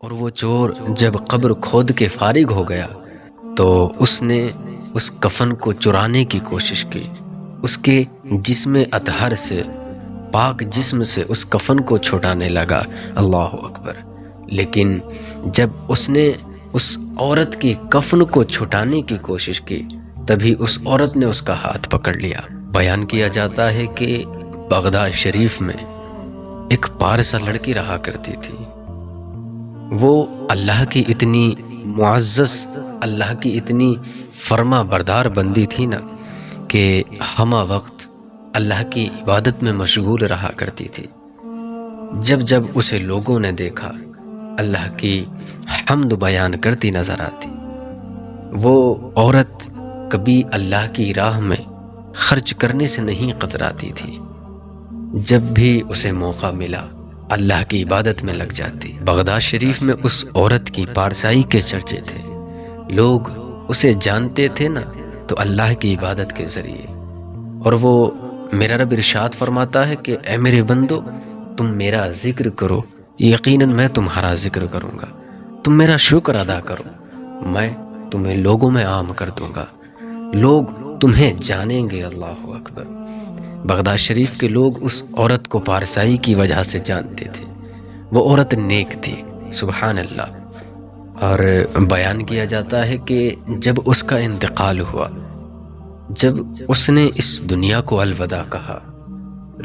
اور وہ چور جب قبر کھود کے فارغ ہو گیا تو اس نے اس کفن کو چرانے کی کوشش کی، اس کے جسم اطہر سے، پاک جسم سے اس کفن کو چھٹانے لگا۔ اللہ اکبر! لیکن جب اس نے اس عورت کی کفن کو چھٹانے کی کوشش کی تبھی اس عورت نے اس کا ہاتھ پکڑ لیا۔ بیان کیا جاتا ہے کہ بغداد شریف میں ایک پارسا لڑکی رہا کرتی تھی۔ وہ اللہ کی اتنی معزز، اللہ کی اتنی فرما بردار بندی تھی نا کہ ہمہ وقت اللہ کی عبادت میں مشغول رہا کرتی تھی۔ جب جب اسے لوگوں نے دیکھا اللہ کی حمد بیان کرتی نظر آتی۔ وہ عورت کبھی اللہ کی راہ میں خرچ کرنے سے نہیں قطراتی تھی، جب بھی اسے موقع ملا اللہ کی عبادت میں لگ جاتی۔ بغداد شریف میں اس عورت کی پارسائی کے چرچے تھے، لوگ اسے جانتے تھے نا تو اللہ کی عبادت کے ذریعے۔ اور وہ میرا رب ارشاد فرماتا ہے کہ اے میرے بندو، تم میرا ذکر کرو، یقیناً میں تمہارا ذکر کروں گا، تم میرا شکر ادا کرو، میں تمہیں لوگوں میں عام کر دوں گا، لوگ تمہیں جانیں گے۔ اللہ اکبر! بغداد شریف کے لوگ اس عورت کو پارسائی کی وجہ سے جانتے تھے، وہ عورت نیک تھی، سبحان اللہ۔ اور بیان کیا جاتا ہے کہ جب اس کا انتقال ہوا، جب اس نے اس دنیا کو الوداع کہا،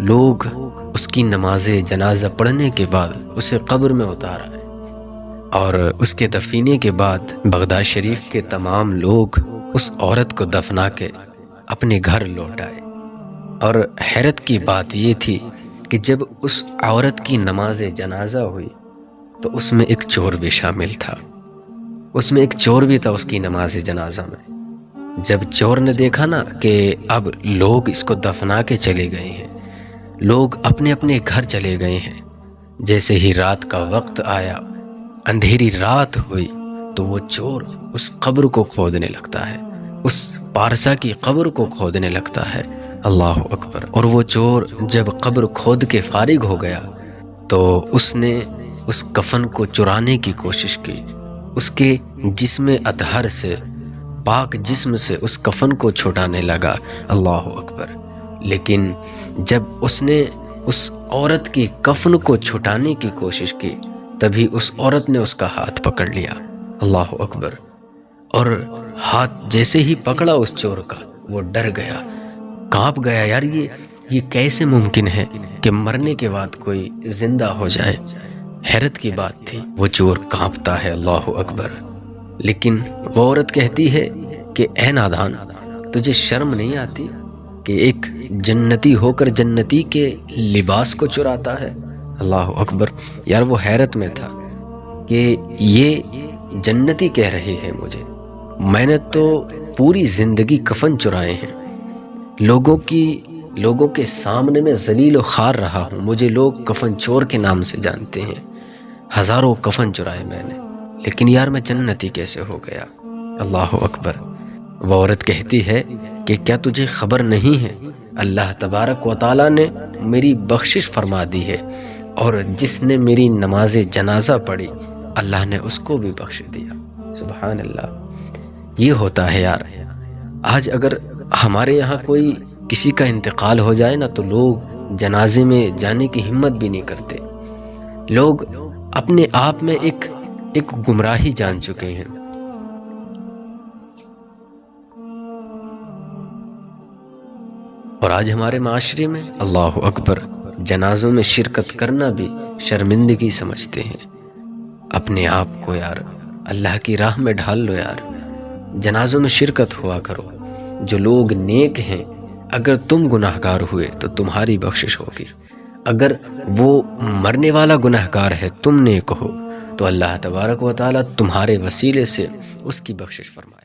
لوگ اس کی نماز جنازہ پڑھنے کے بعد اسے قبر میں اتارا اور اس کے دفینے کے بعد بغداد شریف کے تمام لوگ اس عورت کو دفنا کے اپنے گھر لوٹ آئے۔ اور حیرت کی بات یہ تھی کہ جب اس عورت کی نماز جنازہ ہوئی تو اس میں ایک چور بھی شامل تھا، اس میں ایک چور بھی تھا اس کی نماز جنازہ میں۔ جب چور نے دیکھا نا کہ اب لوگ اس کو دفنا کے چلے گئے ہیں، لوگ اپنے اپنے گھر چلے گئے ہیں، جیسے ہی رات کا وقت آیا، اندھیری رات ہوئی تو وہ چور اس قبر کو کھودنے لگتا ہے، اس پارسا کی قبر کو کھودنے لگتا ہے۔ اللہ اکبر! اور وہ چور جب قبر کھود کے فارغ ہو گیا تو اس نے اس کفن کو چرانے کی کوشش کی، اس کے جسم اطہر سے، پاک جسم سے اس کفن کو چھٹانے لگا۔ اللہ اکبر! لیکن جب اس نے اس عورت کی کفن کو چھٹانے کی کوشش کی تبھی اس عورت نے اس کا ہاتھ پکڑ لیا۔ اللہ اکبر! اور ہاتھ جیسے ہی پکڑا اس چور کا، وہ ڈر گیا، کانپ گیا۔ یار یہ کیسے ممکن ہے کہ مرنے کے بعد کوئی زندہ ہو جائے؟ حیرت کی بات تھی، وہ چور کانپتا ہے۔ اللہ اکبر! لیکن وہ عورت کہتی ہے کہ اے نادان، تجھے شرم نہیں آتی کہ ایک جنتی ہو کر جنتی کے لباس کو چراتا ہے؟ اللہ اکبر! یار وہ حیرت میں تھا کہ یہ جنتی کہہ رہی ہے مجھے، میں نے تو پوری زندگی کفن چرائے ہیں، لوگوں کے سامنے میں ذلیل و خوار رہا ہوں، مجھے لوگ کفن چور کے نام سے جانتے ہیں، ہزاروں کفن چرائے میں نے، لیکن یار میں جنتی کیسے ہو گیا؟ اللہ اکبر! وہ عورت کہتی ہے کہ کیا تجھے خبر نہیں ہے، اللہ تبارک و تعالیٰ نے میری بخشش فرما دی ہے، اور جس نے میری نماز جنازہ پڑھی اللہ نے اس کو بھی بخش دیا۔ سبحان اللہ! یہ ہوتا ہے یار، آج اگر ہمارے یہاں کوئی کسی کا انتقال ہو جائے نا تو لوگ جنازے میں جانے کی ہمت بھی نہیں کرتے، لوگ اپنے آپ میں ایک گمراہی جان چکے ہیں۔ اور آج ہمارے معاشرے میں اللہ اکبر جنازوں میں شرکت کرنا بھی شرمندگی سمجھتے ہیں۔ اپنے آپ کو یار اللہ کی راہ میں ڈھال لو یار، جنازوں میں شرکت ہوا کرو۔ جو لوگ نیک ہیں، اگر تم گناہگار ہوئے تو تمہاری بخشش ہوگی، اگر وہ مرنے والا گناہگار ہے تم نیک ہو تو اللہ تبارک و تعالیٰ تمہارے وسیلے سے اس کی بخشش فرمائے۔